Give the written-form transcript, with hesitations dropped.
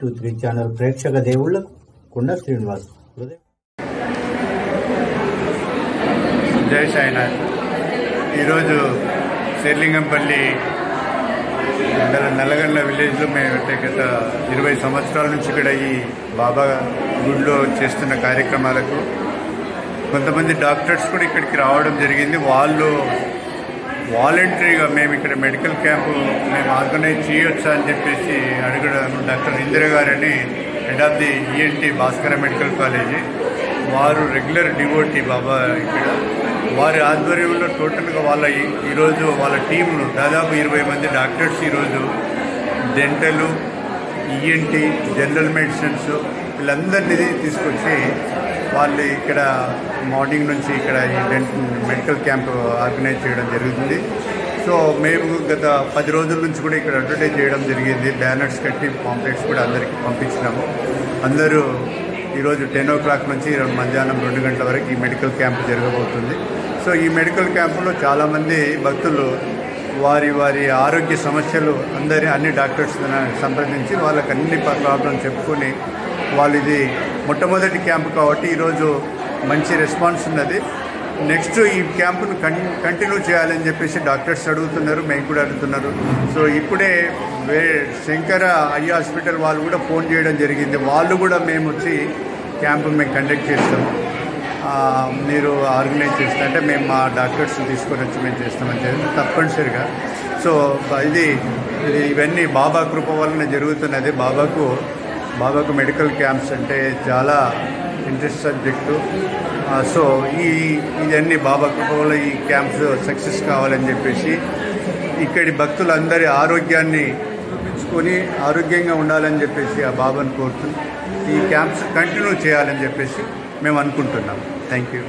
623 channel ప్రేక్షక దేవుళ్లకు కొండ శ్రీనివాస్ జై సాయినాథ్. ఈరోజు శేర్లింగంపల్లి నల్లగండ్ల విలేజ్లో మేము గత 20 సంవత్సరాల నుంచి ఇక్కడ ఈ బాబా గుడిలో చేస్తున్న కార్యక్రమాలకు కొంతమంది డాక్టర్స్ కూడా ఇక్కడికి రావడం జరిగింది. వాళ్ళు వాలంటరీగా మేము ఇక్కడ మెడికల్ క్యాంపు మేము ఆర్గనైజ్ చేయొచ్చా అని చెప్పేసి అడగడం. డాక్టర్ ఇందిరా గారని head of the ENT Bhaskara medical college, వారు రెగ్యులర్ డివోటీ బాబా ఇక్కడ. వారి ఆధ్వర్యంలో టోటల్గా ఈరోజు వాళ్ళ టీంను దాదాపు 20 మంది డాక్టర్స్ ఈరోజు డెంటల్, ఈఎన్టీ, జనరల్ మెడిసిన్స్ వీళ్ళందరినీ తీసుకొచ్చి వాళ్ళు ఇక్కడ మార్నింగ్ నుంచి ఇక్కడ ఈ మెడికల్ క్యాంప్ ఆర్గనైజ్ చేయడం జరుగుతుంది. సో మేము గత 10 రోజుల నుంచి కూడా ఇక్కడ అడ్వర్టైజ్ చేయడం జరిగింది. బ్యానర్స్ కట్టి పాంప్లెట్స్ కూడా అందరికీ పంపించినాము. అందరూ ఈరోజు 10 o'clock నుంచి మధ్యాహ్నం 2 గంటల వరకు ఈ మెడికల్ క్యాంప్ జరగబోతుంది. సో ఈ మెడికల్ క్యాంపులో చాలామంది భక్తులు వారి ఆరోగ్య సమస్యలు అన్ని డాక్టర్స్ సంప్రదించి వాళ్ళకి అన్ని ప్రాబ్లమ్స్ చెప్పుకొని వాళ్ళు ఇది మొట్టమొదటి క్యాంపు కాబట్టి ఈరోజు మంచి రెస్పాన్స్ ఉన్నది. నెక్స్ట్ ఈ క్యాంపును కంటిన్యూ చేయాలని చెప్పేసి డాక్టర్స్ అడుగుతున్నారు, మేము కూడా అడుగుతున్నారు. సో ఇప్పుడే శంకర ఐ హాస్పిటల్ వాళ్ళు కూడా ఫోన్ చేయడం జరిగింది. వాళ్ళు కూడా మేము వచ్చి క్యాంపు మేము కండక్ట్ చేస్తాము, మీరు ఆర్గనైజ్ చేస్తారంటే మేము మా డాక్టర్స్ని తీసుకొని వచ్చి మేము చేస్తామని చెప్పి తప్పనిసరిగా. సో ఇవన్నీ బాబా కృప వలన జరుగుతున్నది. బాబాకు మెడికల్ క్యాంప్స్ అంటే చాలా ఇంట్రెస్ట్ సబ్జెక్టు. సో ఇవన్నీ బాబా కృప వల్ల ఈ క్యాంప్స్ సక్సెస్ కావాలని చెప్పేసి ఇక్కడి భక్తులందరి ఆరోగ్యాన్ని చూపించుకొని ఆరోగ్యంగా ఉండాలని చెప్పేసి ఆ బాబాను కోరుతూ ఈ క్యాంప్స్ కంటిన్యూ చేయాలని చెప్పేసి మేము అనుకుంటున్నాం. Thank you.